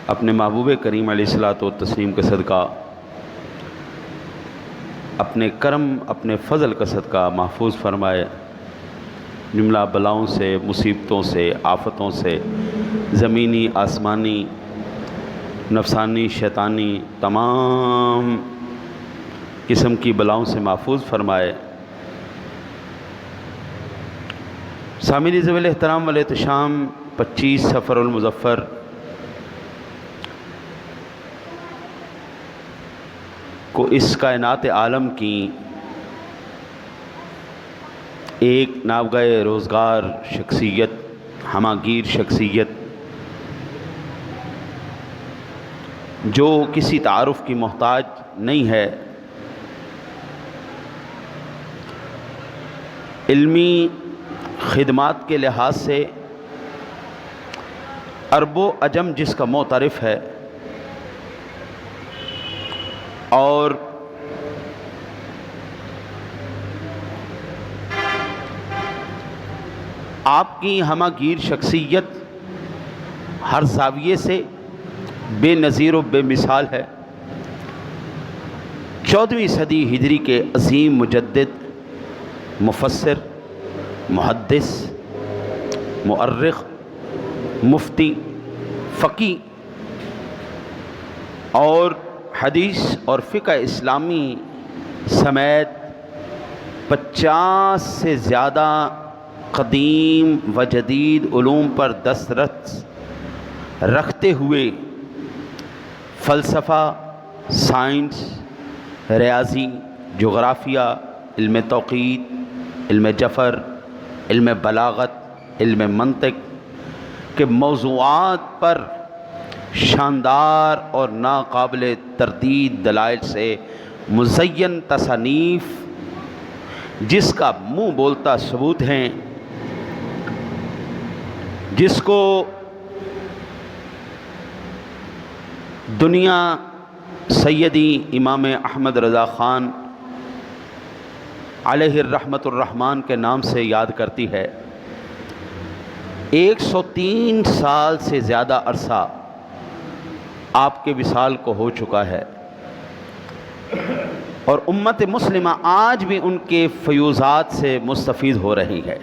اپنے محبوب کریم علیہ الصلوۃ والتسلیم کے صدقہ، اپنے کرم اپنے فضل کا صدقہ محفوظ فرمائے جملہ بلاؤں سے، مصیبتوں سے، آفتوں سے، زمینی آسمانی نفسانی شیطانی تمام قسم کی بلاؤں سے محفوظ فرمائے۔ سامعین ذوی الاحترام والاحتشام، 25 صفر المظفر کو اس کائنات عالم کی ایک نابغہ روزگار شخصیت، ہماگیر شخصیت، جو کسی تعارف کی محتاج نہیں ہے، علمی خدمات کے لحاظ سے عرب و عجم جس کا معترف ہے، اور آپ کی ہماگیر شخصیت ہر زاویے سے بے نظیر و بے مثال ہے۔ 14ویں صدی ہجری کے عظیم مجدد، مفسر، محدث، مؤرخ، مفتی، فقیہ اور حدیث اور فقہ اسلامی سمیت 50 سے زیادہ قدیم و جدید علوم پر دسترس رکھتے ہوئے فلسفہ، سائنس، ریاضی، جغرافیہ، علم توقیت، علم جفر، علم بلاغت، علم منطق کے موضوعات پر شاندار اور ناقابل تردید دلائل سے مزین تصانیف، جس کا منہ بولتا ثبوت ہیں، جس کو دنیا سیدی امام احمد رضا خان علیہ الرحمۃ الرحمن کے نام سے یاد کرتی ہے۔ 103 سال سے زیادہ عرصہ آپ کے وصال کو ہو چکا ہے، اور امت مسلمہ آج بھی ان کے فیوزات سے مستفید ہو رہی ہے،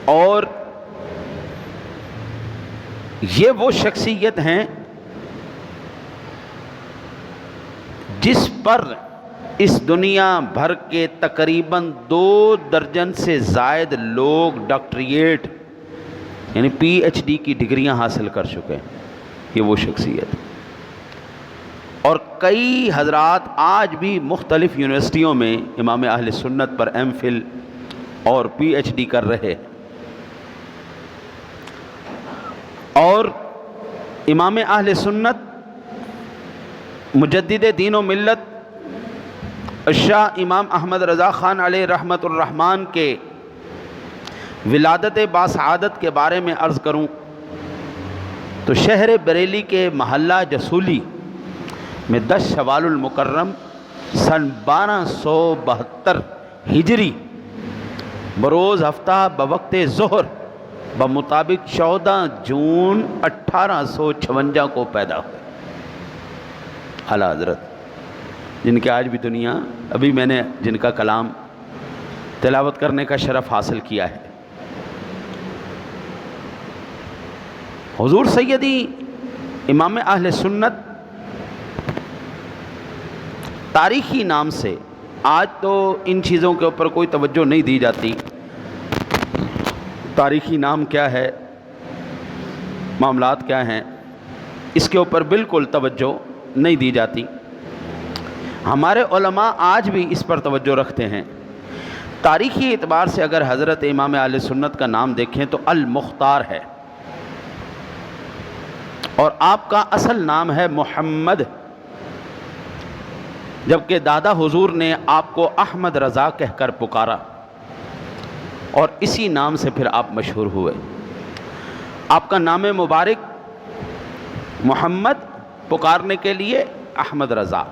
اور یہ وہ شخصیت ہیں جس پر اس دنیا بھر کے تقریباً 2 درجن سے زائد لوگ ڈاکٹریٹ یعنی پی ایچ ڈی کی ڈگریاں حاصل کر چکے ہیں۔ یہ وہ شخصیت، اور کئی حضرات آج بھی مختلف یونیورسٹیوں میں امام اہل سنت پر ایم فل اور پی ایچ ڈی کر رہے ہیں، اور امام اہل سنت مجدد دین و ملت شاہ امام احمد رضا خان علیہ رحمۃ الرحمن کے ولادت باسعادت کے بارے میں عرض کروں تو شہر بریلی کے محلہ جسولی میں 10 شوال المکرم سن 1272 ہجری بروز ہفتہ بوقت ظہر بمطابق 14 جون 1856 کو پیدا ہوئے۔ اعلیٰ حضرت جن کے آج بھی دنیا، ابھی میں نے جن کا کلام تلاوت کرنے کا شرف حاصل کیا ہے، حضور سیدی امام اہل سنت تاریخی نام سے، آج تو ان چیزوں کے اوپر کوئی توجہ نہیں دی جاتی، تاریخی نام کیا ہے، معاملات کیا ہیں، اس کے اوپر بالکل توجہ نہیں دی جاتی۔ ہمارے علماء آج بھی اس پر توجہ رکھتے ہیں۔ تاریخی اعتبار سے اگر حضرت امام اہل سنت کا نام دیکھیں تو المختار ہے، اور آپ کا اصل نام ہے محمد، جبکہ دادا حضور نے آپ کو احمد رضا کہہ کر پکارا، اور اسی نام سے پھر آپ مشہور ہوئے۔ آپ کا نام مبارک محمد، پکارنے کے لیے احمد رضا،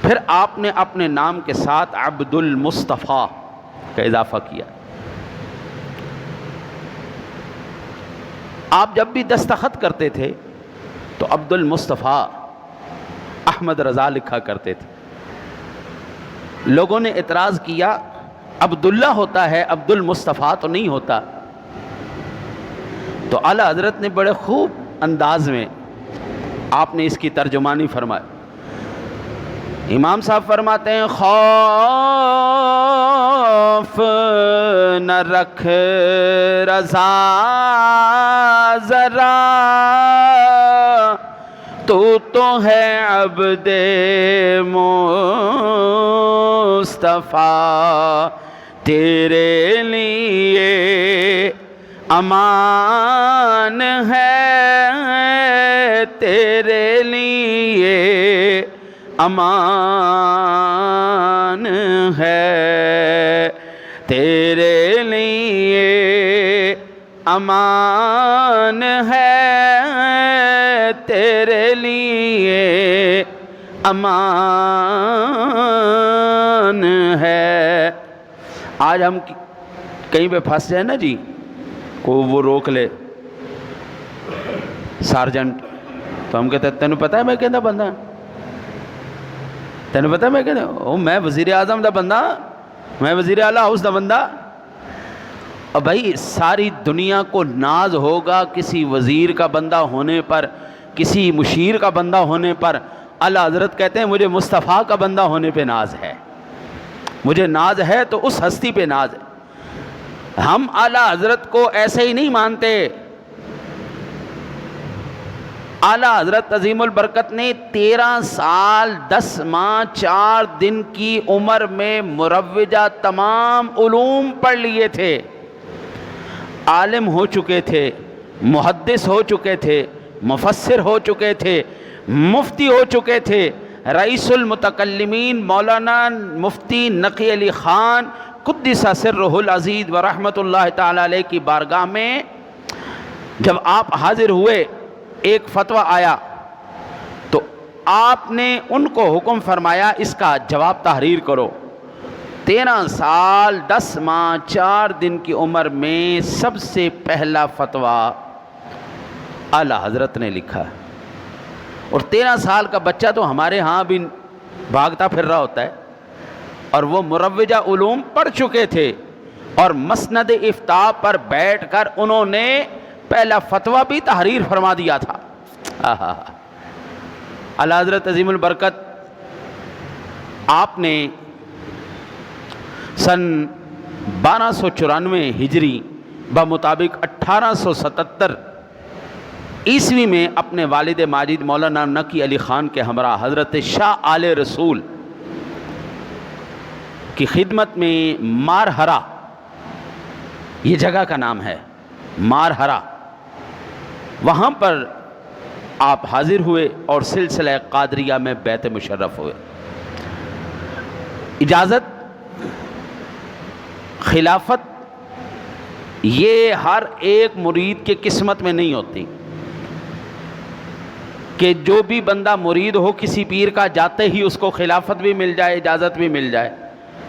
پھر آپ نے اپنے نام کے ساتھ عبد المصطفیٰ کا اضافہ کیا۔ آپ جب بھی دستخط کرتے تھے تو عبد المصطفیٰ احمد رضا لکھا کرتے تھے. لوگوں نے اعتراض کیا عبداللہ ہوتا ہے, عبد المصطفیٰ تو نہیں ہوتا. تو اعلیٰ حضرت نے بڑے خوب انداز میں آپ نے اس کی ترجمانی فرمائی. امام صاحب فرماتے ہیں خوف نہ رکھ رضا ذرا, تو ہے عبد مصطفیٰ, تیرے لیے امان ہے, تیرے لیے امان ہے, تیرے لیے امان ہے, تیرے لیے امان ہے. آج ہم کہیں پہ پھنس جائیں نا جی, کو وہ روک لے سارجنٹ, تو ہم کہتے ہیں تینوں پتہ ہے میں کہنا بندہ, تینوں پتہ ہے میں کہنا میں وزیر اعظم دا بندہ, میں وزیر اعلیٰ ہاؤس دا بندہ. اور بھائی ساری دنیا کو ناز ہوگا کسی وزیر کا بندہ ہونے پر, کسی مشیر کا بندہ ہونے پر. اعلیٰ حضرت کہتے ہیں مجھے مصطفیٰ کا بندہ ہونے پہ ناز ہے, مجھے ناز ہے تو اس ہستی پہ ناز ہے. ہم اعلیٰ حضرت کو ایسے ہی نہیں مانتے. اعلیٰ حضرت عظیم البرکت نے 13 سال 10 ماہ 4 دن کی عمر میں مروجہ تمام علوم پڑھ لیے تھے, عالم ہو چکے تھے, محدث ہو چکے تھے, مفسر ہو چکے تھے, مفتی ہو چکے تھے. رئیس المتکلمین مولانا مفتی نقی علی خان قدس سرہ العزیز ورحمۃ اللہ تعالی علیہ کی بارگاہ میں جب آپ حاضر ہوئے, ایک فتویٰ آیا تو آپ نے ان کو حکم فرمایا اس کا جواب تحریر کرو. 13 سال 10 ماہ 4 دن کی عمر میں سب سے پہلا فتویٰ اعلیٰ حضرت نے لکھا. اور 13 سال کا بچہ تو ہمارے ہاں بھی بھاگتا پھر رہا ہوتا ہے, اور وہ مروجہ علوم پڑھ چکے تھے, اور مسند افتاء پر بیٹھ کر انہوں نے پہلا فتویٰ بھی تحریر فرما دیا تھا. اعلیٰ حضرت عظیم البرکت آپ نے سن 1294 ہجری بمطابق 1877 عیسوی میں اپنے والد ماجد مولانا نقی علی خان کے ہمراہ حضرت شاہ آل رسول کی خدمت میں مارہرا, یہ جگہ کا نام ہے مارہرا, وہاں پر آپ حاضر ہوئے اور سلسلہ قادریہ میں بیعت مشرف ہوئے. اجازت خلافت یہ ہر ایک مرید کے قسمت میں نہیں ہوتی کہ جو بھی بندہ مرید ہو کسی پیر کا جاتے ہی اس کو خلافت بھی مل جائے, اجازت بھی مل جائے.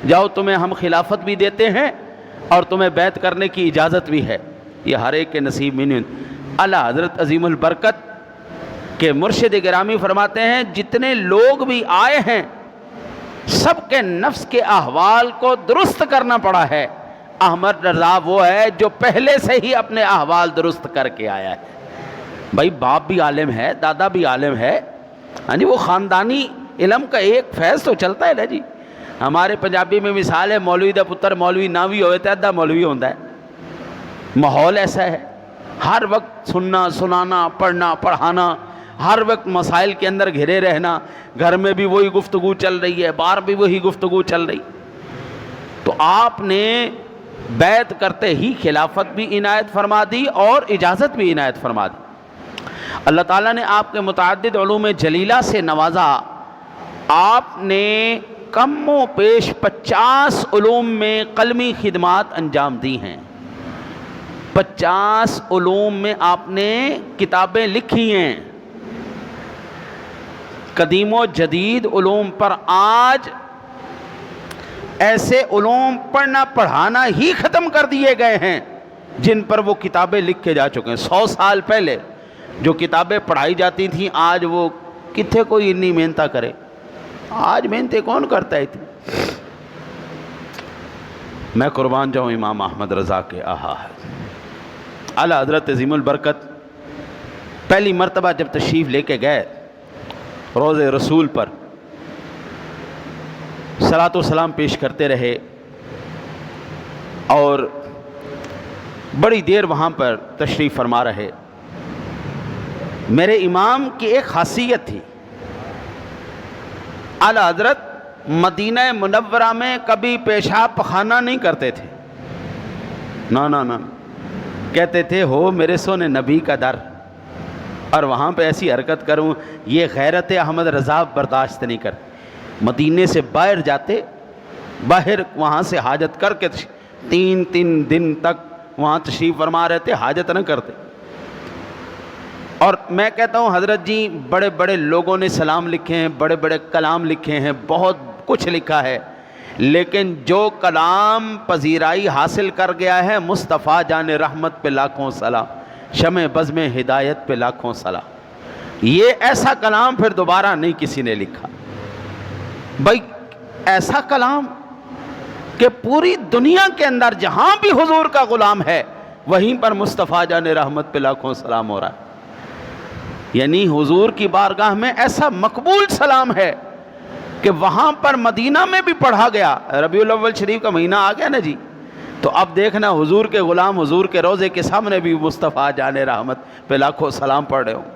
جاؤ تمہیں ہم خلافت بھی دیتے ہیں اور تمہیں بیعت کرنے کی اجازت بھی ہے, یہ ہر ایک کے نصیب میں نہیں. اعلیٰ حضرت عظیم البرکت کے مرشد گرامی فرماتے ہیں جتنے لوگ بھی آئے ہیں سب کے نفس کے احوال کو درست کرنا پڑا ہے. احمد رضا وہ ہے جو پہلے سے ہی اپنے احوال درست کر کے آیا ہے. بھائی باپ بھی عالم ہے, دادا بھی عالم ہے, ہاں جی, وہ خاندانی علم کا ایک فیض تو چلتا ہے نا جی. ہمارے پنجابی میں مثال ہے مولوی دا پتر مولوی نہ بھی ہوئے تو ادھا مولوی ہوتا ہے. ماحول ایسا ہے, ہر وقت سننا سنانا پڑھنا پڑھانا, ہر وقت مسائل کے اندر گھرے رہنا, گھر میں بھی وہی گفتگو چل رہی ہے, باہر بھی وہی گفتگو چل رہی. تو آپ نے بیعت کرتے ہی خلافت بھی عنایت فرما دی اور اجازت بھی عنایت فرما دی. اللہ تعالیٰ نے آپ کے متعدد علوم جلیلہ سے نوازا. آپ نے کم و پیش 50 علوم میں قلمی خدمات انجام دی ہیں. 50 علوم میں آپ نے کتابیں لکھی ہیں. قدیم و جدید علوم پر آج ایسے علوم پڑھنا پڑھانا ہی ختم کر دیے گئے ہیں جن پر وہ کتابیں لکھ کے جا چکے ہیں. 100 سال پہلے جو کتابیں پڑھائی جاتی تھیں آج وہ کتنے کوئی اتنی محنت کرے. آج محنتیں کون کرتا ہے اتنی. میں قربان جاؤں امام احمد رضا کے. اعلیٰ حضرت عظیم البرکت پہلی مرتبہ جب تشریف لے کے گئے روضہ رسول پر صلاۃ و سلام پیش کرتے رہے اور بڑی دیر وہاں پر تشریف فرما رہے. میرے امام کی ایک خاصیت تھی، اعلیٰ حضرت مدینہ منورہ میں کبھی پیشاب پخانہ نہیں کرتے تھے. نہ کہتے تھے ہو میرے سونے نبی کا در اور وہاں پہ ایسی حرکت کروں، یہ غیرت احمد رضا برداشت نہیں کرتے. مدینے سے باہر جاتے، باہر وہاں سے حاجت کر کے 3 دن تک وہاں تشریف فرما رہتے، حاجت نہ کرتے. اور میں کہتا ہوں حضرت جی بڑے بڑے لوگوں نے سلام لکھے ہیں، بڑے بڑے کلام لکھے ہیں، بہت کچھ لکھا ہے، لیکن جو کلام پذیرائی حاصل کر گیا ہے مصطفیٰ جان رحمت پہ لاکھوں سلام، شمع بزم ہدایت پہ لاکھوں سلام. یہ ایسا کلام پھر دوبارہ نہیں کسی نے لکھا. بھائی ایسا کلام کہ پوری دنیا کے اندر جہاں بھی حضور کا غلام ہے وہیں پر مصطفیٰ جان رحمت پہ لاکھوں سلام ہو رہا ہے. یعنی حضور کی بارگاہ میں ایسا مقبول سلام ہے کہ وہاں پر مدینہ میں بھی پڑھا گیا. ربیع الاول شریف کا مہینہ آ گیا نا جی، تو اب دیکھنا حضور کے غلام حضور کے روضے کے سامنے بھی مصطفیٰ جان رحمت پہ لاکھوں سلام پڑھ رہے ہوں.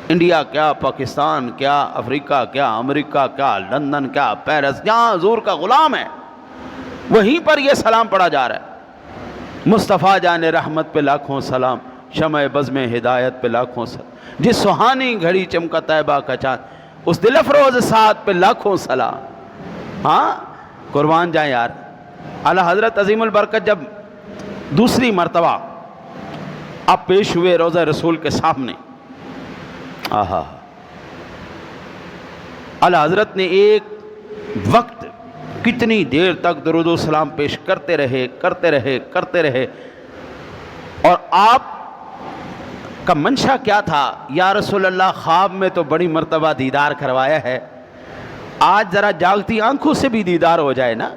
انڈیا کیا، پاکستان کیا، افریقہ کیا، امریکہ کیا، لندن کیا، پیرس، جہاں حضور کا غلام ہے وہیں پر یہ سلام پڑھا جا رہا ہے. مصطفیٰ جان رحمت پہ لاکھوں سلام، شمع بزم ہدایت پہ لاکھوں سلام، جس سہانی گھڑی چمکا طیبہ کا چاند، اس دل افروز ساتھ پہ لاکھوں سلام. ہاں قربان جائیں یار. اعلیٰ حضرت عظیم البرکت جب دوسری مرتبہ آپ پیش ہوئے روضہ رسول کے سامنے، اعلیٰ حضرت نے ایک وقت کتنی دیر تک درود و سلام پیش کرتے رہے. اور آپ کا منشا کیا تھا؟ یا رسول اللہ خواب میں تو بڑی مرتبہ دیدار کروایا ہے، آج ذرا جاگتی آنکھوں سے بھی دیدار ہو جائے نا.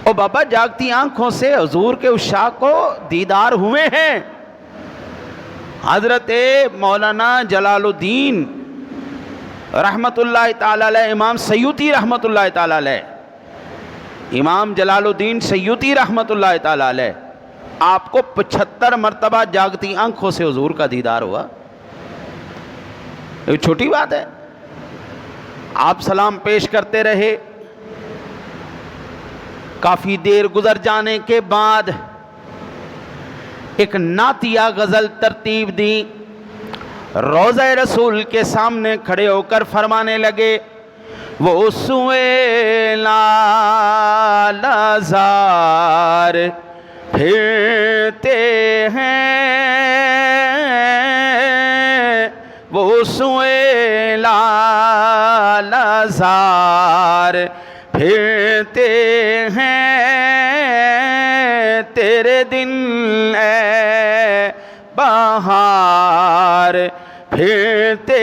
او بابا جاگتی آنکھوں سے حضور کے عشاق کو دیدار ہوئے ہیں. حضرت مولانا جلال الدین رحمت اللہ تعالی علیہ، امام سیوطی رحمت اللہ تعالی علیہ، امام جلال الدین سیوطی رحمت اللہ تعالی علیہ، آپ کو 75 مرتبہ جاگتی آنکھوں سے حضور کا دیدار ہوا. یہ چھوٹی بات ہے. آپ سلام پیش کرتے رہے. کافی دیر گزر جانے کے بعد ایک نعتیہ غزل ترتیب دی، روضہ رسول کے سامنے کھڑے ہو کر فرمانے لگے، وہ سوئے لالہزار پھرتے ہیں، وہ سوئے لالہزار پھرتے ہیں، تیرے دن اے بہار پھرتے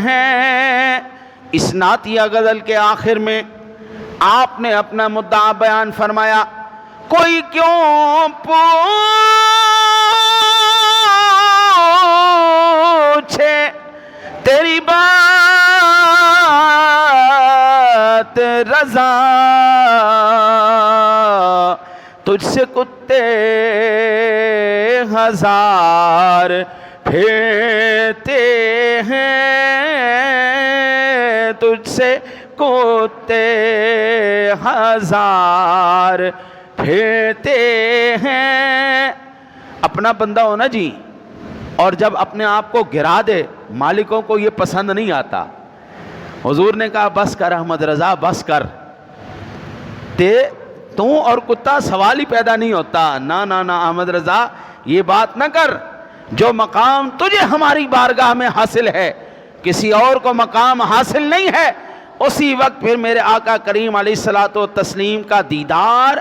ہیں. اس نعتیہ غزل کے آخر میں آپ نے اپنا مدعا بیان فرمایا، کوئی کیوں پوچھے تیری بات رضا، تجھ سے کتے ہزار پھرتے ہیں، تجھ سے کتے ہزار پھرتے ہیں. اپنا بندہ ہو نا جی، اور جب اپنے آپ کو گرا دے، مالکوں کو یہ پسند نہیں آتا. حضور نے کہا بس کر احمد رضا، بس کر، تو اور کتا سوال ہی پیدا نہیں ہوتا. نہ احمد رضا یہ بات نہ کر. جو مقام تجھے ہماری بارگاہ میں حاصل ہے کسی اور کو مقام حاصل نہیں ہے. اسی وقت پھر میرے آقا کریم علیہ الصلوۃ والتسلیم کا دیدار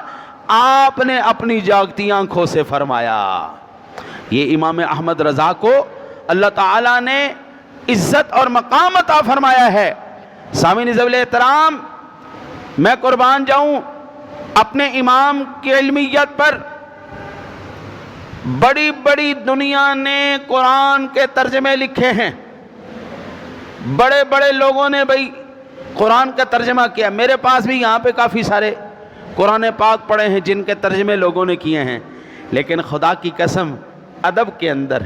آپ نے اپنی جاگتی آنکھوں سے فرمایا۔ یہ امام احمد رضا کو اللہ تعالیٰ نے عزت اور مقام عطا فرمایا ہے۔ سامعین ذویل احترام، میں قربان جاؤں اپنے امام کی علمیت پر۔ بڑی بڑی دنیا نے قرآن کے ترجمے لکھے ہیں، بڑے بڑے لوگوں نے بھائی قرآن کا ترجمہ کیا۔ میرے پاس بھی یہاں پہ کافی سارے قرآن پاک پڑھے ہیں جن کے ترجمے لوگوں نے کیے ہیں، لیکن خدا کی قسم ادب کے اندر،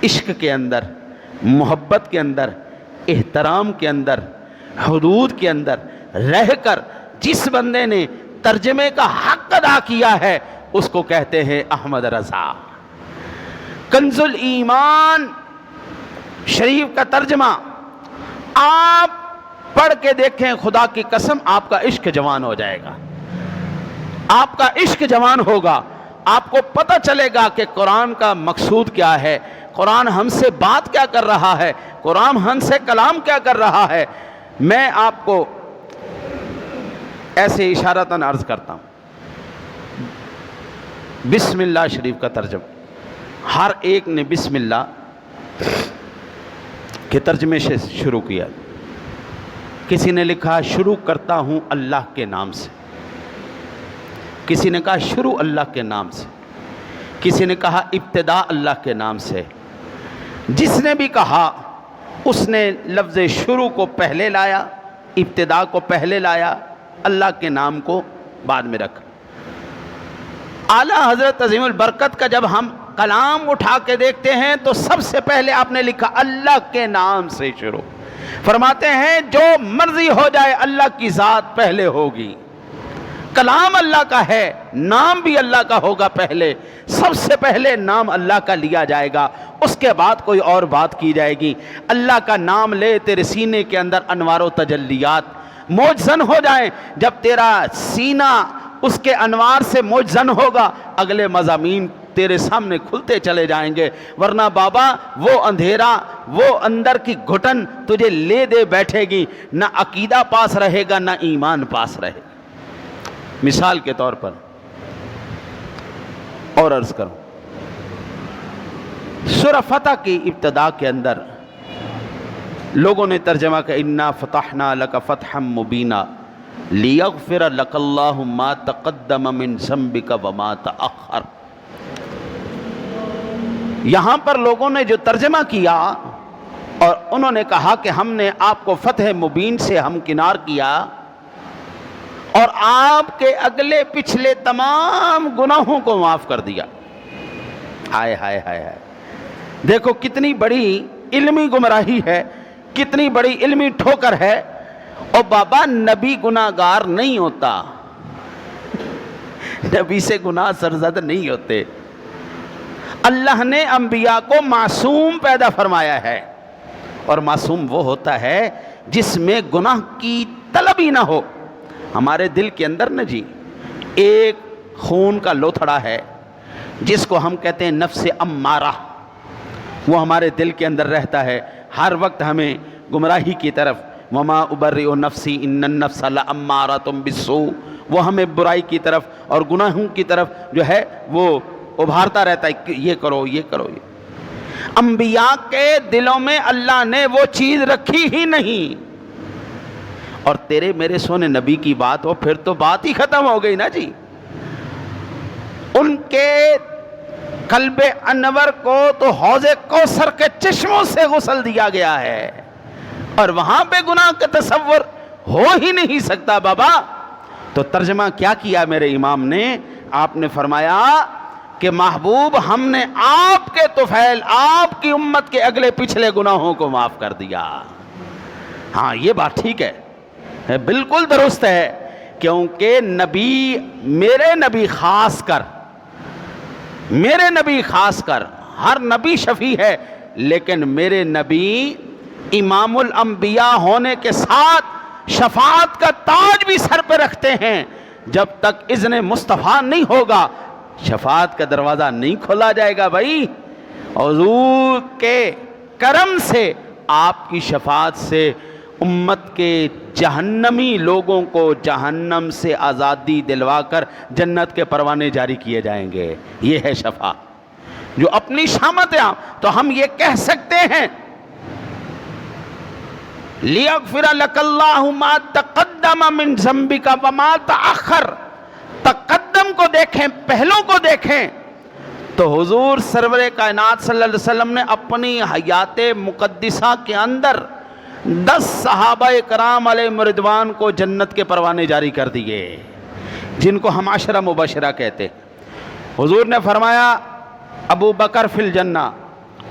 عشق کے اندر، محبت کے اندر، احترام کے اندر، حدود کے اندر رہ کر جس بندے نے ترجمے کا حق ادا کیا ہے اس کو کہتے ہیں احمد رضا۔ کنز الایمان شریف کا ترجمہ آپ پڑھ کے دیکھیں، خدا کی قسم آپ کا عشق جوان ہو جائے گا، آپ کا عشق جوان ہوگا، آپ کو پتہ چلے گا کہ قرآن کا مقصود کیا ہے، قرآن ہم سے بات کیا کر رہا ہے، قرآن ہم سے کلام کیا کر رہا ہے۔ میں آپ کو ایسے اشارتاً عرض کرتا ہوں، بسم اللہ شریف کا ترجمہ ہر ایک نے بسم اللہ کے ترجمے سے شروع کیا۔ کسی نے لکھا شروع کرتا ہوں اللہ کے نام سے، کسی نے کہا شروع اللہ کے نام سے، کسی نے کہا ابتدا اللہ کے نام سے۔ جس نے بھی کہا اس نے لفظ شروع کو پہلے لایا، ابتدا کو پہلے لایا، اللہ کے نام کو بعد میں رکھا۔ اعلیٰ حضرت عظیم البرکت کا جب ہم کلام اٹھا کے دیکھتے ہیں تو سب سے پہلے آپ نے لکھا اللہ کے نام سے شروع۔ فرماتے ہیں جو مرضی ہو جائے اللہ کی ذات پہلے ہوگی، کلام اللہ کا ہے، نام بھی اللہ کا ہوگا، پہلے سب سے پہلے نام اللہ کا لیا جائے گا، اس کے بعد کوئی اور بات کی جائے گی۔ اللہ کا نام لے، تیرے سینے کے اندر انوار و تجلیات موجزن ہو جائیں۔ جب تیرا سینہ اس کے انوار سے موجزن ہوگا، اگلے مضامین تیرے سامنے کھلتے چلے جائیں گے، ورنہ بابا وہ اندھیرا، وہ اندر کی گھٹن تجھے لے دے بیٹھے گی، نہ عقیدہ پاس رہے گا، نہ ایمان پاس رہے گا۔ مثال کے طور پر اور عرض کروں، سورہ فتح کی ابتدا کے اندر لوگوں نے ترجمہ کہ انا فتحنا لک فتحا مبینا لیغفر لک اللہ ما تقدم من ذنبک وما تأخر۔ یہاں پر لوگوں نے جو ترجمہ کیا اور انہوں نے کہا کہ ہم نے آپ کو فتح مبین سے ہمکنار کیا اور آپ کے اگلے پچھلے تمام گناہوں کو معاف کر دیا۔ ہائے ہائے ہائے ہائے، دیکھو کتنی بڑی علمی گمراہی ہے، کتنی بڑی علمی ٹھوکر ہے۔ اور بابا نبی گناہگار نہیں ہوتا، نبی سے گناہ سرزد نہیں ہوتے۔ اللہ نے انبیاء کو معصوم پیدا فرمایا ہے، اور معصوم وہ ہوتا ہے جس میں گناہ کی طلب ہی نہ ہو۔ ہمارے دل کے اندر نا جی ایک خون کا لوتھڑا ہے جس کو ہم کہتے ہیں نفس امارہ، وہ ہمارے دل کے اندر رہتا ہے، ہر وقت ہمیں گمراہی کی طرف، وما ابرئ نفسی ان النفس لامارۃ بالسوء، وہ ہمیں برائی کی طرف اور گناہوں کی طرف جو ہے وہ ابھارتا رہتا ہے کہ یہ کرو یہ کرو۔ یہ انبیاء کے دلوں میں اللہ نے وہ چیز رکھی ہی نہیں، اور تیرے میرے سونے نبی کی بات ہو پھر تو بات ہی ختم ہو گئی نا جی۔ ان کے قلب انور کو تو حوض کوثر کے چشموں سے غسل دیا گیا ہے، اور وہاں پہ گناہ کا تصور ہو ہی نہیں سکتا بابا۔ تو ترجمہ کیا کیا میرے امام نے؟ آپ نے فرمایا کہ محبوب ہم نے آپ کے طفیل، آپ کی امت کے اگلے پچھلے گناہوں کو معاف کر دیا۔ ہاں یہ بات ٹھیک ہے، بالکل درست ہے، کیونکہ نبی، میرے نبی خاص کر، میرے نبی خاص کر، ہر نبی شفیع ہے، لیکن میرے نبی امام الانبیاء ہونے کے ساتھ شفاعت کا تاج بھی سر پہ رکھتے ہیں۔ جب تک اذن مصطفیٰ نہیں ہوگا شفاعت کا دروازہ نہیں کھولا جائے گا بھائی۔ حضور کے کرم سے، آپ کی شفاعت سے امت کے جہنمی لوگوں کو جہنم سے آزادی دلوا کر جنت کے پروانے جاری کیے جائیں گے. یہ ہے شفا. جو اپنی شامت ہے تو ہم یہ کہہ سکتے ہیں لِيَغْفِرَ لَكَ اللَّهُ مَا تَقَدَّمَ مِنْ ذَنْبِكَ وَمَا تَأَخَّرَ. تقدم کو دیکھیں, پہلوں کو دیکھیں تو حضور سرور کائنات صلی اللہ علیہ وسلم نے اپنی حیات مقدسہ کے اندر 10 صحابہ کرام علیہ رضوان کو جنت کے پروانے جاری کر دیے, جن کو ہم عشرہ مبشرہ کہتے. حضور نے فرمایا ابو بکر فی الجنہ,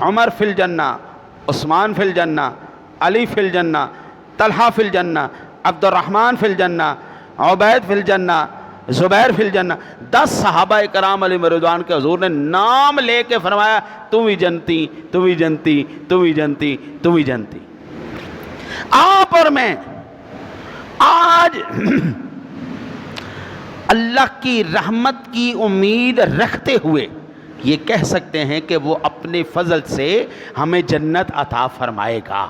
عمر فی الجنہ, عثمان فی الجنہ, علی فی الجنہ, طلحہ فی الجنہ, عبد الرحمن فی الجنہ, عبید فی الجنہ, زبیر فی الجنہ. 10 صحابہ کرام علیہ رضوان کے حضور نے نام لے کے فرمایا تم ہی جنتی, تم ہی جنتی, تم ہی جنتی, تم ہی جنتی. آپ اور میں آج اللہ کی رحمت کی امید رکھتے ہوئے یہ کہہ سکتے ہیں کہ وہ اپنے فضل سے ہمیں جنت عطا فرمائے گا.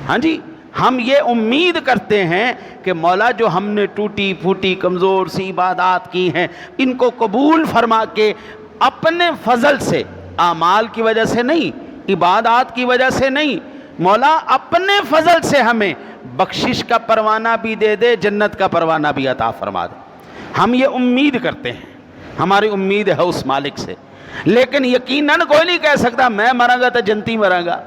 ہاں جی, ہم یہ امید کرتے ہیں کہ مولا جو ہم نے ٹوٹی پھوٹی کمزور سی عبادات کی ہیں ان کو قبول فرما کے اپنے فضل سے, اعمال کی وجہ سے نہیں, عبادات کی وجہ سے نہیں, مولا اپنے فضل سے ہمیں بخشش کا پروانہ بھی دے دے, جنت کا پروانہ بھی عطا فرما دے. ہم یہ امید کرتے ہیں, ہماری امید ہے اس مالک سے. لیکن یقیناً کوئی نہیں کہہ سکتا میں مروں گا تو جنتی مروں گا.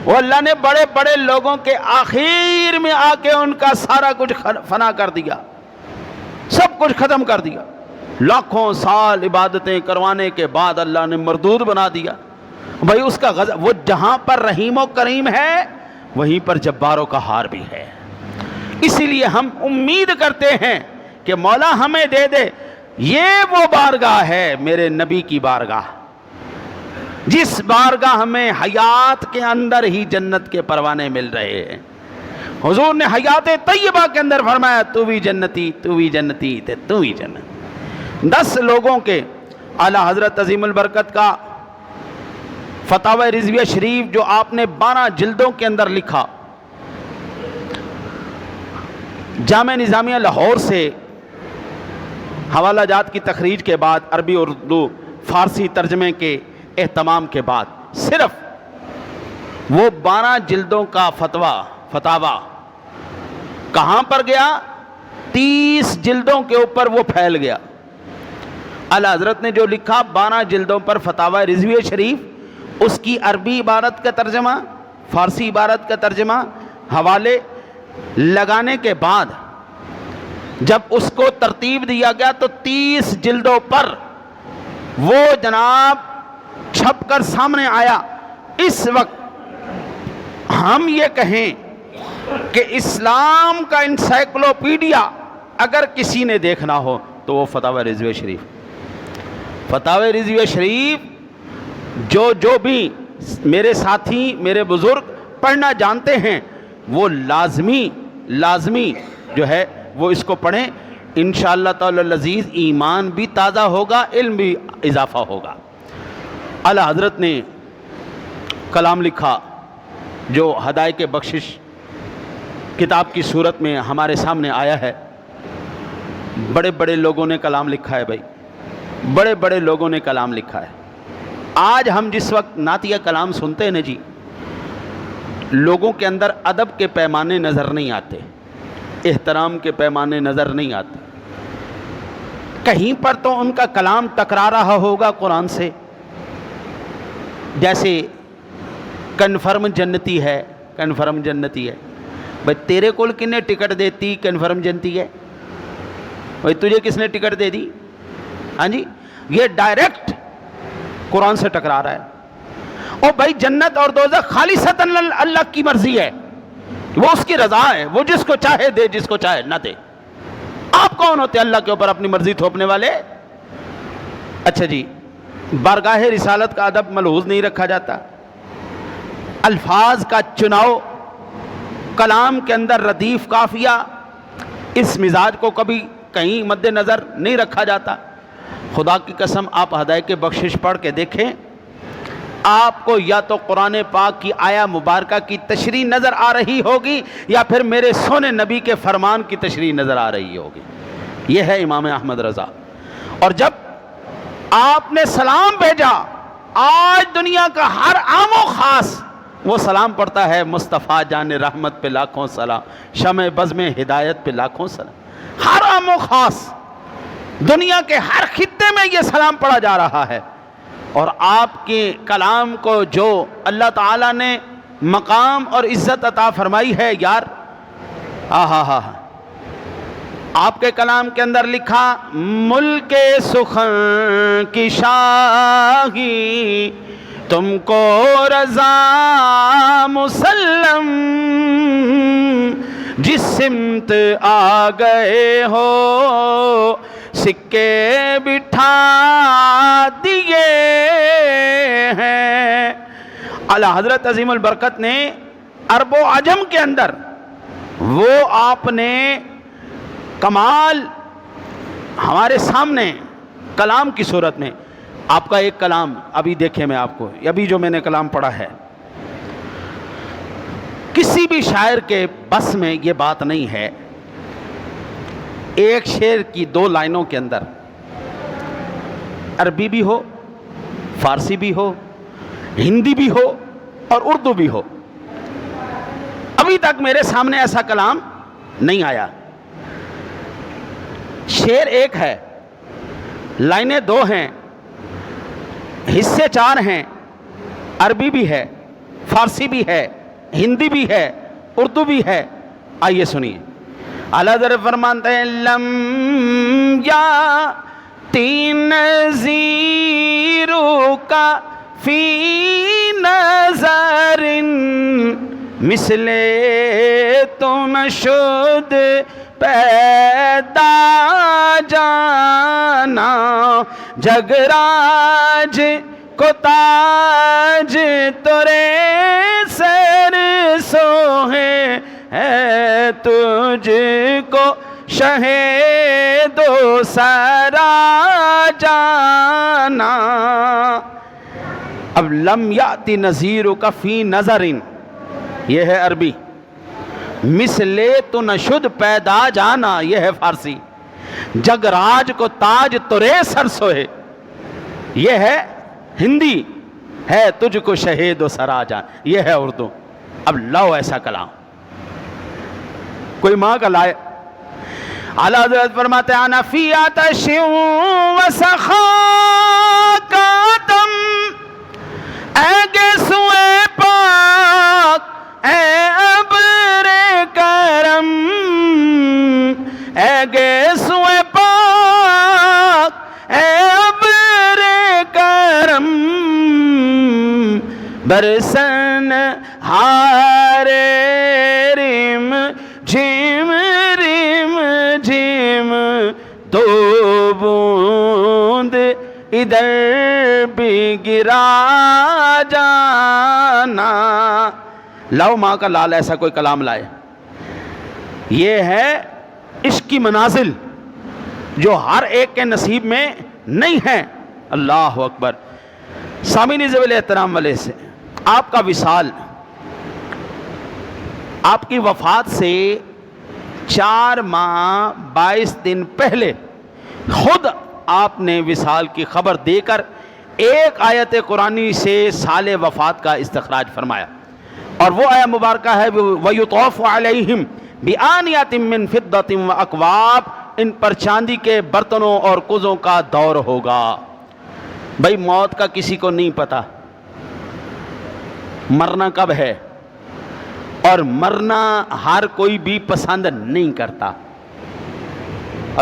وہ اللہ نے بڑے بڑے لوگوں کے آخر میں آ کے ان کا سارا کچھ فنا کر دیا, سب کچھ ختم کر دیا. لاکھوں سال عبادتیں کروانے کے بعد اللہ نے مردود بنا دیا. بھائی اس کا غضب, وہ جہاں پر رحیم و کریم ہے وہیں پر جبار و قہار بھی ہے. اسی لیے ہم امید کرتے ہیں کہ مولا ہمیں دے دے. یہ وہ بارگاہ ہے میرے نبی کی بارگاہ, جس بارگاہ میں حیات کے اندر ہی جنت کے پروانے مل رہے ہیں. حضور نے حیات طیبہ کے اندر فرمایا تو بھی جنتی, تو بھی جنتی, تو بھی جنت. 10 لوگوں کے اعلیٰ حضرت عظیم البرکت کا فتاوی رضویہ شریف جو آپ نے 12 جلدوں کے اندر لکھا, جامع نظامیہ لاہور سے حوالہ جات کی تخریج کے بعد عربی اردو فارسی ترجمے کے اہتمام کے بعد صرف وہ 12 جلدوں کا فتاوی کہاں پر گیا, 30 جلدوں کے اوپر وہ پھیل گیا. اعلیٰ حضرت نے جو لکھا 12 جلدوں پر فتاوی رضویہ شریف, اس کی عربی عبارت کا ترجمہ, فارسی عبارت کا ترجمہ, حوالے لگانے کے بعد جب اس کو ترتیب دیا گیا تو 30 جلدوں پر وہ جناب چھپ کر سامنے آیا. اس وقت ہم یہ کہیں کہ اسلام کا انسائکلوپیڈیا اگر کسی نے دیکھنا ہو تو وہ فتاوی رضویہ شریف. فتاوی رضویہ شریف جو بھی میرے ساتھی, میرے بزرگ پڑھنا جانتے ہیں وہ لازمی جو ہے وہ اس کو پڑھیں. انشاءاللہ تعالی العزیز ایمان بھی تازہ ہوگا, علم بھی اضافہ ہوگا. اعلیٰ حضرت نے کلام لکھا جو ہدایت بخشش کتاب کی صورت میں ہمارے سامنے آیا ہے. بڑے بڑے لوگوں نے کلام لکھا ہے بھائی, بڑے بڑے لوگوں نے کلام لکھا ہے. آج ہم جس وقت نعتیہ کلام سنتے ہیں نا جی, لوگوں کے اندر ادب کے پیمانے نظر نہیں آتے, احترام کے پیمانے نظر نہیں آتے. کہیں پر تو ان کا کلام ٹکرا رہا ہوگا قرآن سے, جیسے کنفرم جنتی ہے, کنفرم جنتی ہے. بھائی تیرے کول کنے ٹکٹ دیتی کنفرم جنتی ہے؟ بھائی تجھے کس نے ٹکٹ دے دی؟ ہاں جی, یہ ڈائریکٹ قرآن سے ٹکرا رہا ہے. اور بھائی جنت اور دوزخ خالصتاً اللہ کی مرضی ہے, وہ اس کی رضا ہے, وہ جس کو چاہے دے, جس کو چاہے نہ دے. آپ کون ہوتے اللہ کے اوپر اپنی مرضی تھوپنے والے؟ اچھا جی, بارگاہ رسالت کا ادب ملحوظ نہیں رکھا جاتا, الفاظ کا چناؤ, کلام کے اندر ردیف قافیہ, اس مزاج کو کبھی کہیں مد نظر نہیں رکھا جاتا. خدا کی قسم آپ ہدایت بخشش پڑھ کے دیکھیں, آپ کو یا تو قرآن پاک کی آیا مبارکہ کی تشریح نظر آ رہی ہوگی یا پھر میرے سونے نبی کے فرمان کی تشریح نظر آ رہی ہوگی. یہ ہے امام احمد رضا. اور جب آپ نے سلام بھیجا، آج دنیا کا ہر عام و خاص وہ سلام پڑھتا ہے، مصطفیٰ جان رحمت پہ لاکھوں سلام، شمع بزم ہدایت پہ لاکھوں سلام. ہر عام و خاص دنیا کے ہر خطے میں یہ سلام پڑھا جا رہا ہے. اور آپ کے کلام کو جو اللہ تعالیٰ نے مقام اور عزت عطا فرمائی ہے یار، آپ کے کلام کے اندر لکھا ملک سخن کی شاہی تم کو رضا مسلم، جس سمت آ گئے ہو سکے بٹھا دیے ہیں. اعلیٰ حضرت عظیم البرکت نے عرب و عجم کے اندر وہ آپ نے کمال ہمارے سامنے کلام کی صورت میں، آپ کا ایک کلام ابھی دیکھیں، میں آپ کو ابھی جو میں نے کلام پڑھا ہے، کسی بھی شاعر کے بس میں یہ بات نہیں ہے ایک شعر کی 2 لائنوں کے اندر عربی بھی ہو، فارسی بھی ہو، ہندی بھی ہو اور اردو بھی ہو. ابھی تک میرے سامنے ایسا کلام نہیں آیا. شعر ایک ہے، لائنیں 2 ہیں، حصے 4 ہیں، عربی بھی ہے، فارسی بھی ہے، ہندی بھی ہے، اردو بھی ہے. آئیے سنیے. اعلیٰ حضرت فرماتے ہیں لم یاتی نظیرو کا فی نظر مثل تو نشد پیدا جانا، جگراج کو تاج تورے سر سوہے ہے، تجھ کو شہید و سرا جانا. اب لم یاتی نظیرک فی نظر، یہ ہے عربی. مثل تو نشد پیدا جانا، یہ ہے فارسی. جگراج کو تاج تورے سر سوہے، یہ ہے ہندی. ہے تجھ کو شہید و سرا جان، یہ ہے اردو. اب لاؤ ایسا کلام کوئی ماں کا لائے. اعلیٰ حضرت فرماتے ہیں انا فی آتش و سخاکاتم، اے گیسوئے پاک اے ابر کرم، اے گیسوئے پاک اے ابر کرم، برسن ہارے ریم جھم ریم جھم، دو بوند ادھر بھی گرا جانا. لاؤ ماں کا لال ایسا کوئی کلام لائے. یہ ہے عشق کی منازل جو ہر ایک کے نصیب میں نہیں ہے. اللہ اکبر. سامعین ذویل احترام والے سے آپ کا وصال، آپ کی وفات سے 4 ماہ 22 دن پہلے خود آپ نے وصال کی خبر دے کر ایک آیت قرآنی سے سال وفات کا استخراج فرمایا. اور وہ آیت مبارکہ ہے وَيُطَوْفُ عَلَيْهِمْ بِآنِيَةٍ مِّن فِضَّةٍ وَأَكْوَابٍ، ان پر چاندی کے برتنوں اور کوزوں کا دور ہوگا. بھائی موت کا کسی کو نہیں پتا، مرنا کب ہے، اور مرنا ہر کوئی بھی پسند نہیں کرتا.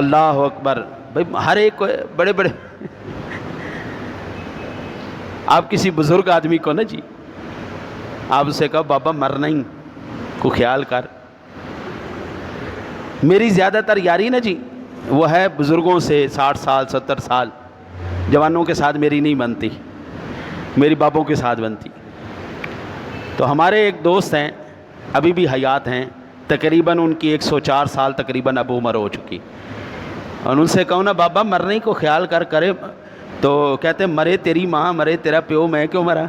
اللہ اکبر. بھائی ہر ایک کو بڑے بڑے آپ کسی بزرگ آدمی کو نا جی آپ اسے کہو بابا مرنا ہی کو خیال کر. میری زیادہ تر یاری نا جی وہ ہے بزرگوں سے، 60 سال 70 سال. جوانوں کے ساتھ میری نہیں بنتی، میری بابوں کے ساتھ بنتی. تو ہمارے ایک دوست ہیں ابھی بھی حیات ہیں، تقریباً ان کی 104 سال تقریباً اب عمر ہو چکی. اور ان سے کہوں نا بابا مرنے کو خیال کر کرے تو کہتے مرے تیری ماں مرے تیرا پیو، میں کیوں مرا.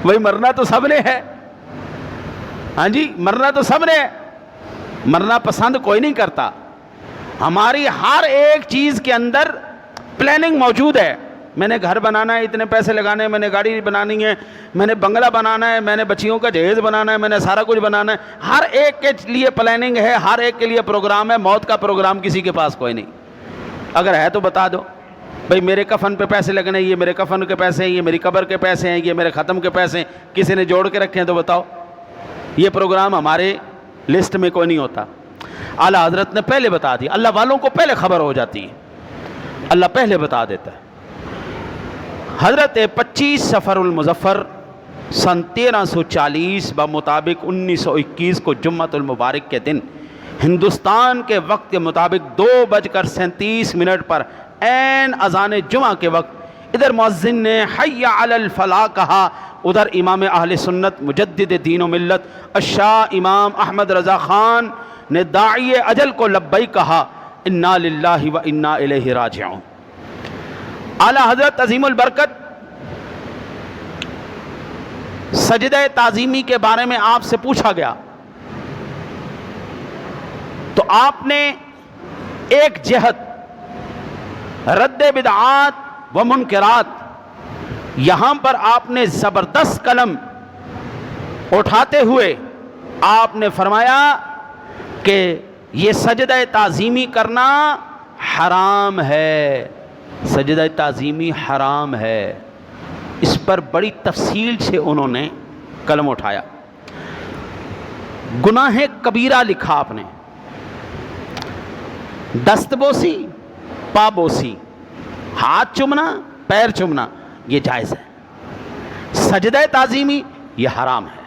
بھائی مرنا تو سب نے ہے، ہاں جی مرنا تو سب نے ہے، مرنا پسند کوئی نہیں کرتا. ہماری ہر ایک چیز کے اندر پلاننگ موجود ہے. میں نے گھر بنانا ہے، اتنے پیسے لگانے ہیں، میں نے گاڑی بنانی ہے، میں نے بنگلہ بنانا ہے، میں نے بچیوں کا جہیز بنانا ہے، میں نے سارا کچھ بنانا ہے. ہر ایک کے لیے پلاننگ ہے، ہر ایک کے لیے پروگرام ہے. موت کا پروگرام کسی کے پاس کوئی نہیں. اگر ہے تو بتا دو بھئی میرے کفن پہ پیسے لگنے، یہ میرے کفن کے پیسے ہیں، یہ میری قبر کے پیسے ہیں، یہ میرے ختم کے پیسے ہیں. کسی نے جوڑ کے رکھے ہیں تو بتاؤ. یہ پروگرام ہمارے لسٹ میں کوئی نہیں ہوتا. اعلیٰ حضرت نے پہلے بتا دیا. اللہ والوں کو پہلے خبر ہو جاتی ہے، اللہ پہلے بتا دیتا ہے. حضرت 25 صفر المظفر سن 1340 بمطابق 1921 کو جمعۃ المبارک کے دن ہندوستان کے وقت کے مطابق 2:37 پر عین اذان جمعہ کے وقت ادھر مؤذن نے حی علی الفلاح کہا، ادھر امام اہل سنت مجدد دین و ملت الشاہ امام احمد رضا خان نے داعی اجل کو لبیک کہا. انا للہ و انا الیہ راجعون. اعلیٰ حضرت عظیم البرکت سجدہ تعظیمی کے بارے میں آپ سے پوچھا گیا تو آپ نے ایک جہت رد بدعات و منکرات، یہاں پر آپ نے زبردست قلم اٹھاتے ہوئے آپ نے فرمایا کہ یہ سجدہ تعظیمی کرنا حرام ہے، سجدہ تعظیمی حرام ہے. اس پر بڑی تفصیل سے انہوں نے قلم اٹھایا. گناہ کبیرہ لکھا آپ نے، دست بوسی، پا بوسی، ہاتھ چومنا، پیر چومنا یہ جائز ہے. سجدہ تعظیمی یہ حرام ہے.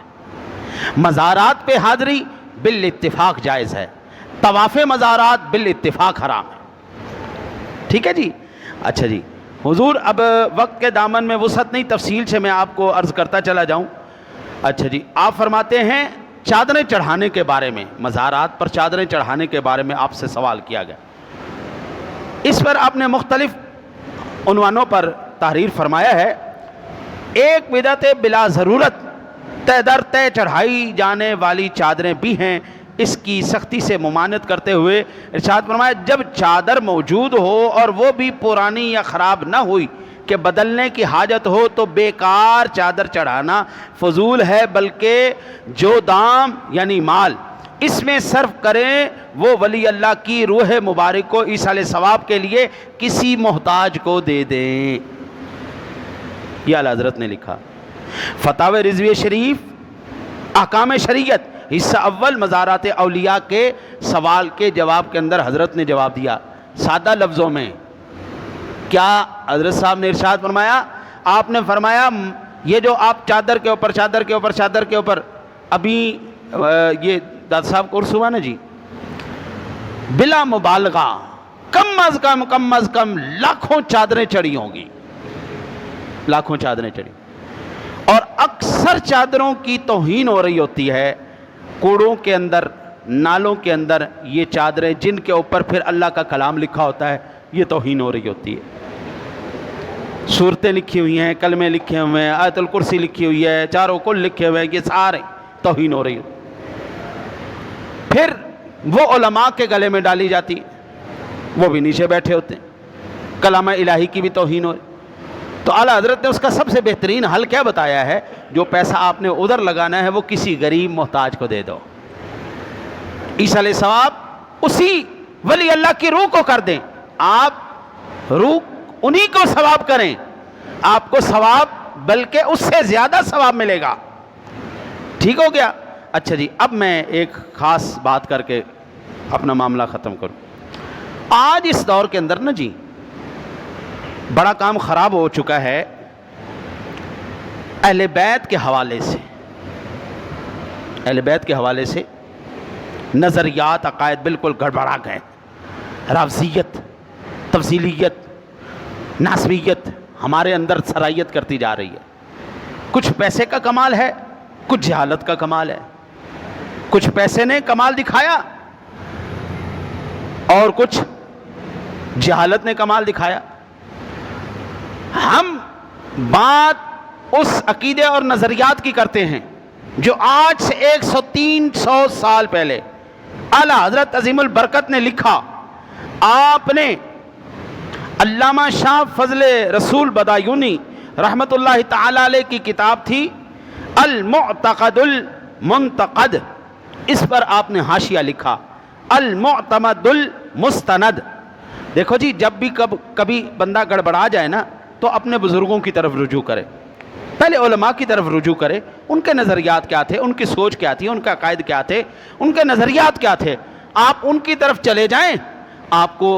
مزارات پہ حاضری بالاتفاق جائز ہے، طواف مزارات بالاتفاق حرام ہے. ٹھیک ہے جی. اچھا جی حضور، اب وقت کے دامن میں وسعت نہیں، تفصیل سے میں آپ کو عرض کرتا چلا جاؤں. اچھا جی، آپ فرماتے ہیں چادریں چڑھانے کے بارے میں، مزارات پر چادریں چڑھانے کے بارے میں آپ سے سوال کیا گیا. اس پر آپ نے مختلف عنوانوں پر تحریر فرمایا ہے. ایک بدعت بلا ضرورت تہ در تہ چڑھائی جانے والی چادریں بھی ہیں. اس کی سختی سے ممانعت کرتے ہوئے ارشاد فرمایا جب چادر موجود ہو اور وہ بھی پرانی یا خراب نہ ہوئی کہ بدلنے کی حاجت ہو تو بیکار چادر چڑھانا فضول ہے، بلکہ جو دام یعنی مال اس میں صرف کریں وہ ولی اللہ کی روح مبارک کو ایصال ثواب کے لیے کسی محتاج کو دے دیں. یہ اعلیٰ حضرت نے لکھا. فتاوی رضویہ شریف احکام شریعت حصہ اول مزارات اولیاء کے سوال کے جواب کے اندر حضرت نے جواب دیا سادہ لفظوں میں. کیا حضرت صاحب نے ارشاد فرمایا؟ آپ نے فرمایا یہ جو آپ چادر کے اوپر چادر کے اوپر چادر کے اوپر ابھی یہ دادا صاحب کورس ہوا نا جی، بلا مبالغہ کم از کم لاکھوں چادریں چڑھی ہوں گی، لاکھوں چادریں چڑھی. اور اکثر چادروں کی توہین ہو رہی ہوتی ہے. کوڑوں کے اندر، نالوں کے اندر یہ چادریں جن کے اوپر پھر اللہ کا کلام لکھا ہوتا ہے یہ توہین ہو رہی ہوتی ہے. صورتیں لکھی ہوئی ہیں، کلمے لکھے ہوئے ہیں، آیت الکرسی لکھی ہوئی ہے، چاروں کل لکھے ہوئے ہیں، یہ سارے توہین ہو رہی ہے. پھر وہ علماء کے گلے میں ڈالی جاتی، وہ بھی نیچے بیٹھے ہوتے ہیں، کلام الہی کی بھی توہین ہو رہی. تو اعلیٰ حضرت نے اس کا سب سے بہترین حل کیا بتایا ہے؟ جو پیسہ آپ نے ادھر لگانا ہے وہ کسی غریب محتاج کو دے دو. ایصال ثواب اسی ولی اللہ کی روح کو کر دیں. آپ روح انہی کو ثواب کریں، آپ کو ثواب بلکہ اس سے زیادہ ثواب ملے گا. ٹھیک ہو گیا؟ اچھا جی، اب میں ایک خاص بات کر کے اپنا معاملہ ختم کروں. آج اس دور کے اندر نا جی بڑا کام خراب ہو چکا ہے اہل بیت کے حوالے سے. اہل بیت کے حوالے سے نظریات عقائد بالکل گڑبڑا گئے. رافضیت، تفضیلیت، ناسبیت ہمارے اندر سرایت کرتی جا رہی ہے. کچھ پیسے کا کمال ہے، کچھ جہالت کا کمال ہے. کچھ پیسے نے کمال دکھایا اور کچھ جہالت نے کمال دکھایا. ہم بات اس عقیدے اور نظریات کی کرتے ہیں جو آج سے 100-300 سال پہلے اعلیٰ حضرت عظیم البرکت نے لکھا. آپ نے علامہ شاہ فضل رسول بدایونی رحمۃ اللہ تعالی علیہ کی کتاب تھی المعتقد المنتقد، اس پر آپ نے حاشیہ لکھا المعتمد المستند. دیکھو جی، جب بھی کبھی بندہ گڑبڑا جائے نا تو اپنے بزرگوں کی طرف رجوع کرے، پہلے علماء کی طرف رجوع کرے، ان کے نظریات کیا تھے، ان کی سوچ کیا تھی، ان کے عقائد کیا تھے، ان کے نظریات کیا تھے، آپ ان کی طرف چلے جائیں، آپ کو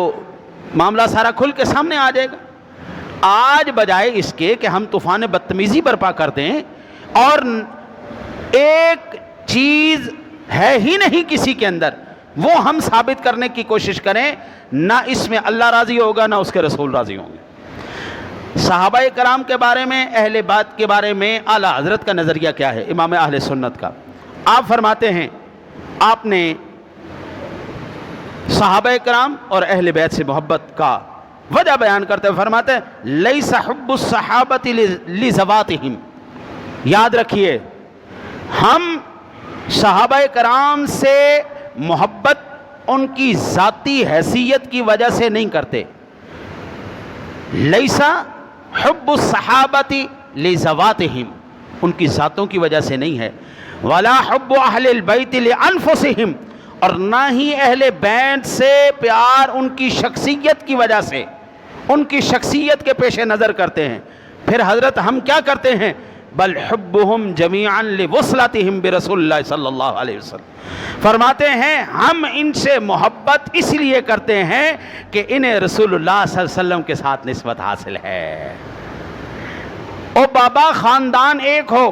معاملہ سارا کھل کے سامنے آ جائے گا. آج بجائے اس کے کہ ہم طوفان بدتمیزی برپا کر دیں اور ایک چیز ہے ہی نہیں کسی کے اندر وہ ہم ثابت کرنے کی کوشش کریں، نہ اس میں اللہ راضی ہوگا نہ اس کے رسول راضی ہوں گے. صحابہ کرام کے بارے میں، اہل بیت کے بارے میں اعلیٰ حضرت کا نظریہ کیا ہے، امام اہل سنت کا؟ آپ فرماتے ہیں، آپ نے صحابہ کرام اور اہل بیت سے محبت کا وجہ بیان کرتے ہوئے فرماتے ہیں لیس حب الصحابۃ لذواتہم. یاد رکھیے، ہم صحابہ کرام سے محبت ان کی ذاتی حیثیت کی وجہ سے نہیں کرتے. لیس حب الصحابۃ لذواتہم، ان کی ذاتوں کی وجہ سے نہیں ہے. ولا حب اہل البیت لانفسہم، اور نہ ہی اہل بیت سے پیار ان کی شخصیت کی وجہ سے، ان کی شخصیت کے پیش نظر کرتے ہیں. پھر حضرت ہم کیا کرتے ہیں؟ بل حبہم جمیعا لوصلتہم برسول اللہ صلی اللہ علیہ وسلم. فرماتے ہیں ہم ان سے محبت اس لیے کرتے ہیں کہ انہیں رسول اللہ صلی اللہ علیہ وسلم کے ساتھ نسبت حاصل ہے. او بابا، خاندان ایک ہو،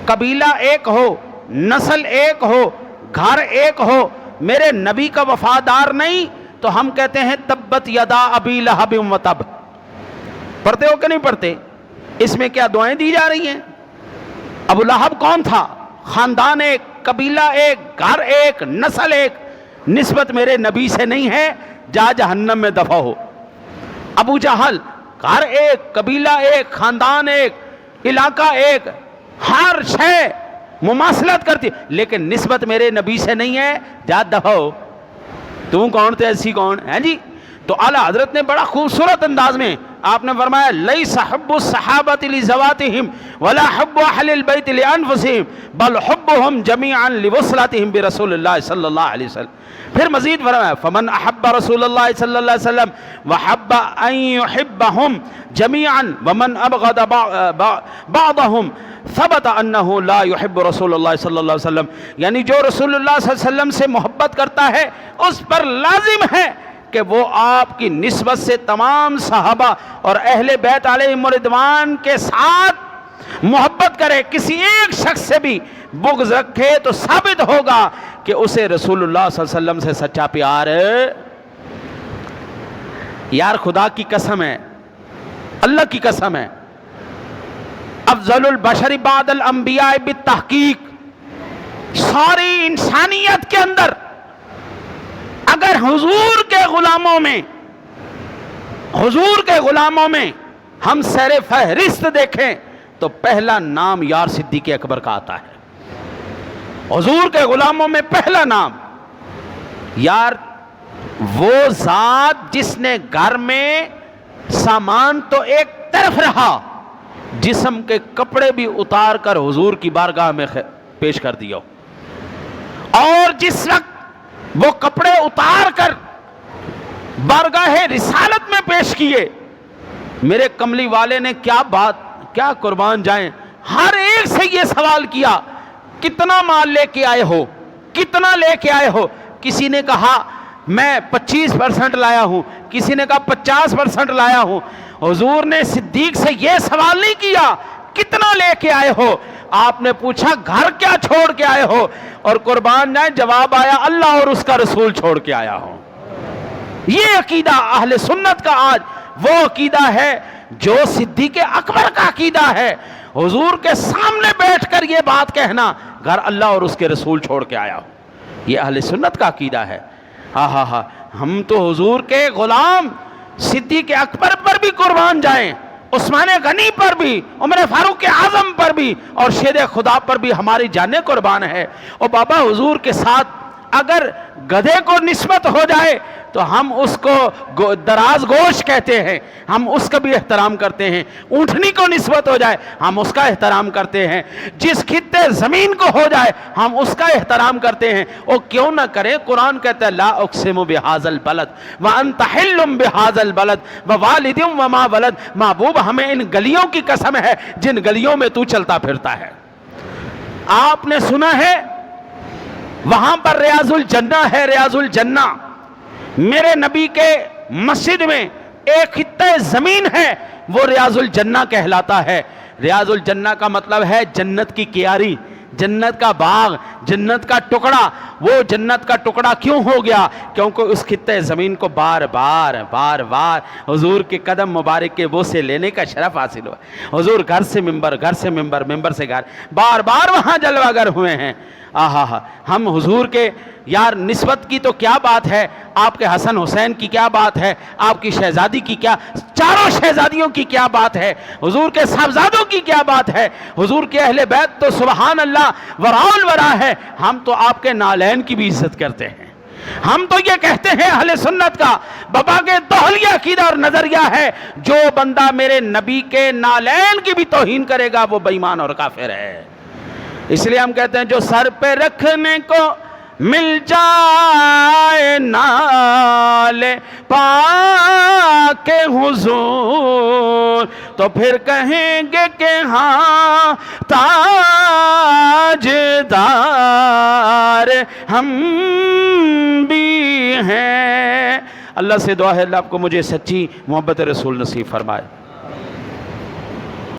قبیلہ ایک ہو، نسل ایک ہو، گھر ایک ہو، میرے نبی کا وفادار نہیں تو ہم کہتے ہیں تبت یدا ابی لہب و تب. پڑھتے ہو کہ نہیں پڑھتے؟ اس میں کیا دعائیں دی جا رہی ہیں؟ ابو لہب کون تھا؟ خاندان ایک، قبیلہ ایک، گھر ایک، نسل ایک، نسبت میرے نبی سے نہیں ہے، جا جہنم میں دفع ہو. ابو جہل، گھر ایک، قبیلہ ایک، خاندان ایک، علاقہ ایک، ہر شے مماثلت کرتی، لیکن نسبت میرے نبی سے نہیں ہے، جا دفع ہو. تم کون تھے، ایسی کون ہے جی؟ تو اعلیٰ حضرت نے بڑا خوبصورت انداز میں آپ نے فرمایا لیس حب الصحابۃ لذواتہم ولا حب اہل البیت لانفسہم بل حبہم جمیعا لوصلتہم برسول اللہ صلی اللہ علیہ وسلم. پھر مزید فرمایا فمن احب رسول اللہ صلی اللہ علیہ وسلم وحب ان یحبہم جمیعا ومن ابغض بعضہم ثبت انہ لا یحب رسول اللہ صلی اللہ علیہ وسلم. یعنی جو رسول اللہ صلی اللہ علیہ وسلم سے محبت کرتا ہے اس پر لازم ہے کہ وہ آپ کی نسبت سے تمام صحابہ اور اہل بیت علیہم رضوان کے ساتھ محبت کرے. کسی ایک شخص سے بھی بغض رکھے تو ثابت ہوگا کہ اسے رسول اللہ صلی اللہ علیہ وسلم سے سچا پیار ہے. یار خدا کی قسم ہے، اللہ کی قسم ہے، افضل البشر بعد الانبیاء بالتحقیق، ساری انسانیت کے اندر اگر حضور کے غلاموں میں ہم سیر فہرست دیکھیں تو پہلا نام یار صدیق اکبر کا آتا ہے. حضور کے غلاموں میں پہلا نام یار، وہ ذات جس نے گھر میں سامان تو ایک طرف رہا، جسم کے کپڑے بھی اتار کر حضور کی بارگاہ میں پیش کر دیا، اور جس وقت وہ کپڑے اتار کر بارگاہ رسالت میں پیش کیے، میرے کملی والے نے کیا قربان جائیں، ہر ایک سے یہ سوال کیا کتنا مال لے کے آئے ہو، کتنا لے کے آئے ہو. کسی نے کہا میں 25% لایا ہوں، کسی نے کہا 50% لایا ہوں. حضور نے صدیق سے یہ سوال نہیں کیا کتنا لے کے آئے ہو، آپ نے پوچھا گھر کیا چھوڑ کے آئے ہو، اور قربان جائیں جواب آیا اللہ اور اس کا رسول چھوڑ کے آیا ہوں. یہ عقیدہ اہل سنت کا آج وہ عقیدہ ہے جو صدیق اکبر کا عقیدہ ہے. حضور کے سامنے بیٹھ کر یہ بات کہنا گھر اللہ اور اس کے رسول چھوڑ کے آیا ہوں، یہ اہل سنت کا عقیدہ ہے. ہم تو حضور کے غلام صدیق اکبر پر بھی قربان جائیں، عثمان غنی پر بھی، عمر فاروق اعظم پر بھی اور شیر خدا پر بھی ہماری جانیں قربان ہے۔ اور بابا حضور کے ساتھ اگر گدھے کو نسبت ہو جائے تو ہم اس کو دراز گوش کہتے ہیں، ہم اس کا بھی احترام کرتے ہیں۔ اونٹنی کو نسبت ہو جائے ہم اس کا احترام کرتے ہیں۔ جس خطے زمین کو ہو جائے ہم اس کا احترام کرتے ہیں۔ اور کیوں نہ کریں، قرآن کہتا ہے لا اقسم بہذا البلد وانت حل بہذا البلد ووالد وما ولد۔ محبوب ہمیں ان گلیوں کی قسم ہے جن گلیوں میں تو چلتا پھرتا ہے۔ آپ نے سنا ہے وہاں پر ریاض الجنہ ہے، ریاض الجنہ میرے نبی کے مسجد میں ایک خطہ زمین ہے، وہ ریاض الجنہ کہلاتا ہے۔ ریاض الجنہ کا مطلب ہے جنت کی کیاری، جنت کا باغ، جنت کا ٹکڑا۔ وہ جنت کا ٹکڑا کیوں ہو گیا؟ کیونکہ اس خطے زمین کو بار بار حضور کے قدم مبارک کے بوسے لینے کا شرف حاصل ہوا۔ حضور گھر سے ممبر، گھر سے ممبر، ممبر سے گھر، بار بار وہاں جلوہ گر ہوئے ہیں۔ آہا، ہم حضور کے یار نسبت کی تو کیا بات ہے، آپ کے حسن حسین کی کیا بات ہے، آپ کی شہزادی کی کیا، چاروں شہزادیوں کی کیا بات ہے، حضور کے صاحبزادوں کی کیا بات ہے، حضور کے اہل بیت تو سبحان اللہ وراء الورا ہے۔ ہم تو آپ کے نالین کی بھی عزت کرتے ہیں۔ ہم تو یہ کہتے ہیں اہل سنت کا بابا کے توحلیہ عقیدہ اور نظریہ ہے، جو بندہ میرے نبی کے نالین کی بھی توہین کرے گا وہ بے ایمان اور کافر ہے۔ اس لیے ہم کہتے ہیں جو سر پہ رکھنے کو مل جائے نال پاک حضور تو پھر کہیں گے کہ ہاں تاجدار ہم بھی ہیں۔ اللہ سے دعا ہے اللہ آپ کو مجھے سچی محبت رسول نصیب فرمائے۔